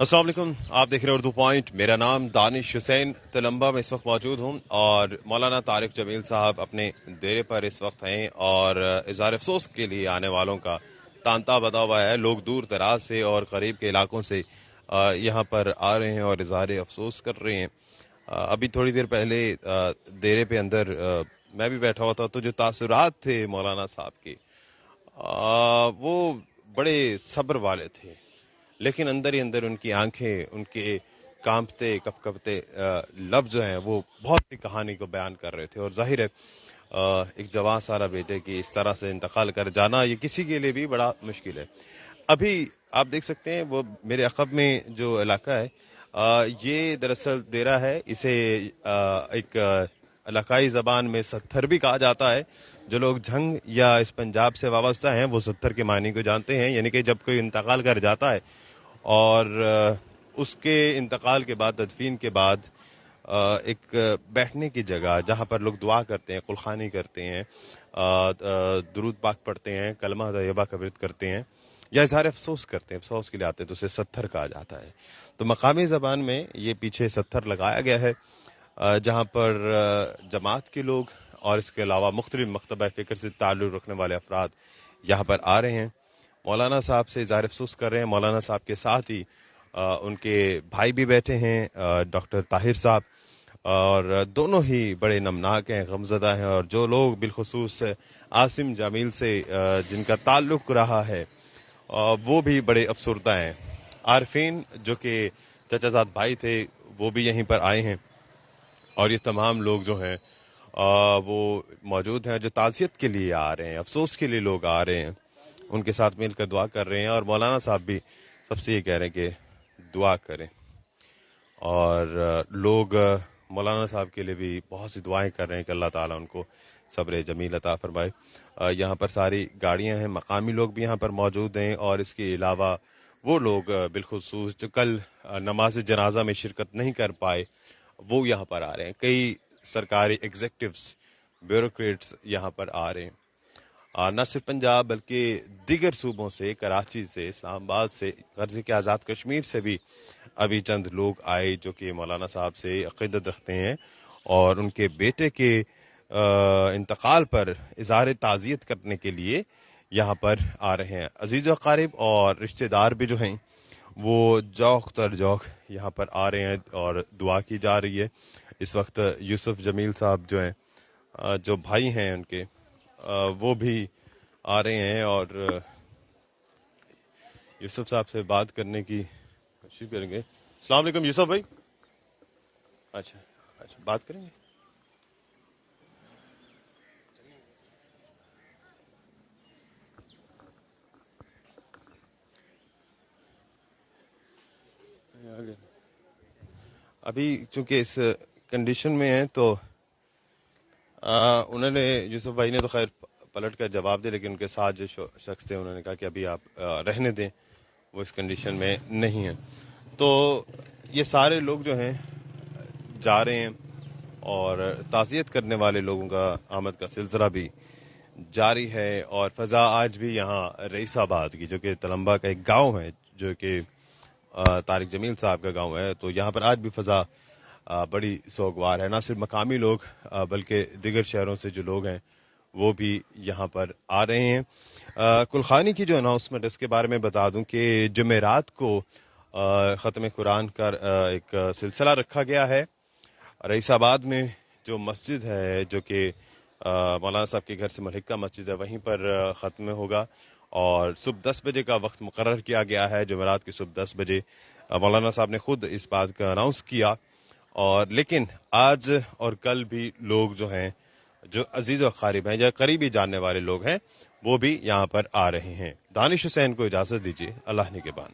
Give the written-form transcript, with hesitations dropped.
अस्सलाम वालेकुम, आप देख रहे हैं उर्दू पॉइंट। मेरा नाम दानिश हुसैन तलम्बा में इस वक्त मौजूद हूँ और मौलाना तारिक जमील साहब अपने डेरे पर इस वक्त हैं और इज़हार अफसोस के लिए आने वालों का तांता बता हुआ है। लोग दूर दराज से और करीब के इलाकों से यहाँ पर आ रहे हैं और इज़हार अफसोस कर रहे हैं। अभी थोड़ी देर पहले डेरे पे अंदर मैं भी बैठा हुआ था, तो जो तासुरात थे मौलाना साहब के वो बड़े सब्र वाले थे, लेकिन अंदर ही अंदर उनकी आंखें, उनके कांपते कपकपते लफ्ज जो हैं वो बहुत सी कहानी को बयान कर रहे थे। और जाहिर है एक जवान सारा बेटे की इस तरह से इंतकाल कर जाना ये किसी के लिए भी बड़ा मुश्किल है। अभी आप देख सकते हैं वो मेरे अक़ब में जो इलाका है ये दरअसल देरा है। इसे एक इलाकाई ज़बान में सत्थर भी कहा जाता है। जो लोग झंग या इस पंजाब से वाबस्ता हैं वो सत्थर के मानी को जानते हैं, यानी कि जब कोई इंतकाल कर जाता है और उसके इंतकाल के बाद, तदफीन के बाद एक बैठने की जगह जहाँ पर लोग दुआ करते हैं, कुलखानी करते हैं, दुरूद पाक पढ़ते हैं, कलमा तैयबा का विर्द करते हैं या इज़हार अफसोस करते हैं, अफसोस के लिए आते हैं, तो उसे सत्थर कहा जाता है। तो मकामी ज़बान में ये पीछे सत्थर लगाया गया है जहाँ पर जमात के लोग और इसके अलावा मुख्तलिफ मकतबा फ़िक्र से ताल्लुक़ रखने वाले अफराद यहाँ पर आ रहे हैं, मौलाना साहब से इज़हार अफसोस कर रहे हैं। मौलाना साहब के साथ ही उनके भाई भी बैठे हैं, डॉक्टर ताहिर साहब, और दोनों ही बड़े नमनाक हैं, गमज़दा हैं। और जो लोग बिलखुसूस आसिम जमील से जिनका ताल्लुक़ रहा है वो भी बड़े अफसरदा हैं। आरफीन जो कि चचाजाद भाई थे वो भी यहीं पर आए हैं और ये तमाम लोग जो हैं वो मौजूद हैं जो ताज़ियत के लिए आ रहे हैं, अफसोस के लिए लोग आ रहे हैं, उनके साथ मिलकर दुआ कर रहे हैं। और मौलाना साहब भी सबसे ये कह रहे हैं कि दुआ करें और लोग मौलाना साहब के लिए भी बहुत सी दुआएं कर रहे हैं कि अल्लाह ताला उनको सब्र जमील अता फरमाए। यहाँ पर सारी गाड़ियाँ हैं, मकामी लोग भी यहाँ पर मौजूद हैं और इसके अलावा वो लोग बिलखुसूस जो कल नमाज जनाजा में शिरकत नहीं कर पाए वो यहाँ पर आ रहे हैं। कई सरकारी एग्जेक्टिव्स, ब्यूरोक्रेट्स यहाँ पर आ रहे हैं, न सिर्फ पंजाब बल्कि दीगर सूबों से, कराची से, इस्लामाबाद से, गर्ज़े के आज़ाद कश्मीर से भी अभी चंद लोग आए जो कि मौलाना साहब से अक़ीदत रखते हैं और उनके बेटे के इंतकाल पर इज़हार ताज़ियत करने के लिए यहाँ पर आ रहे हैं। अजीज़ व अक़ारिब और रिश्तेदार भी जो हैं वो जौक तर जौक यहाँ पर आ रहे हैं और दुआ की जा रही है। इस वक्त यूसुफ जमील साहब जो हैं, जो भाई हैं उनके, वो भी आ रहे हैं और यूसुफ साहब से बात करने की कोशिश करेंगे। अस्सलाम वालेकुम यूसुफ भाई। अच्छा अच्छा, बात करेंगे। अभी चूंकि इस कंडीशन में है तो उन्होंने, यूसुफ भाई ने तो खैर पलट कर जवाब दिया, लेकिन उनके साथ जो शख्स थे उन्होंने कहा कि अभी आप रहने दें, वो इस कंडीशन में नहीं है। तो ये सारे लोग जो हैं जा रहे हैं और ताज़ियत करने वाले लोगों का आमद का सिलसिला भी जारी है। और फ़ज़ा आज भी यहाँ रईसाबाद की, जो कि तलम्बा का एक गांव है, जो कि तारिक जमील साहब का गांव है, तो यहाँ पर आज भी फ़ज़ा बड़ी सोगवार है। ना सिर्फ मकामी लोग बल्कि दिगर शहरों से जो लोग हैं वो भी यहाँ पर आ रहे हैं। कुलखानी की जो अनाउंसमेंट है उसके बारे में बता दूं कि जुमेरात को ख़त्म कुरान का एक सिलसिला रखा गया है रईसाबाद में। जो मस्जिद है जो कि मौलाना साहब के घर से मलिका मस्जिद है, वहीं पर ख़त्म होगा और सुबह 10 बजे का वक्त मुकर्रर किया गया है, जुमेरात की सुबह 10 बजे। मौलाना साहब ने खुद इस बात का अनाउंस किया। और लेकिन आज और कल भी लोग जो हैं, जो अजीज़ व क़रीब हैं या करीबी जानने वाले लोग हैं, वो भी यहाँ पर आ रहे हैं। दानिश हुसैन को इजाज़त दीजिए, अल्लाह ने के बाद।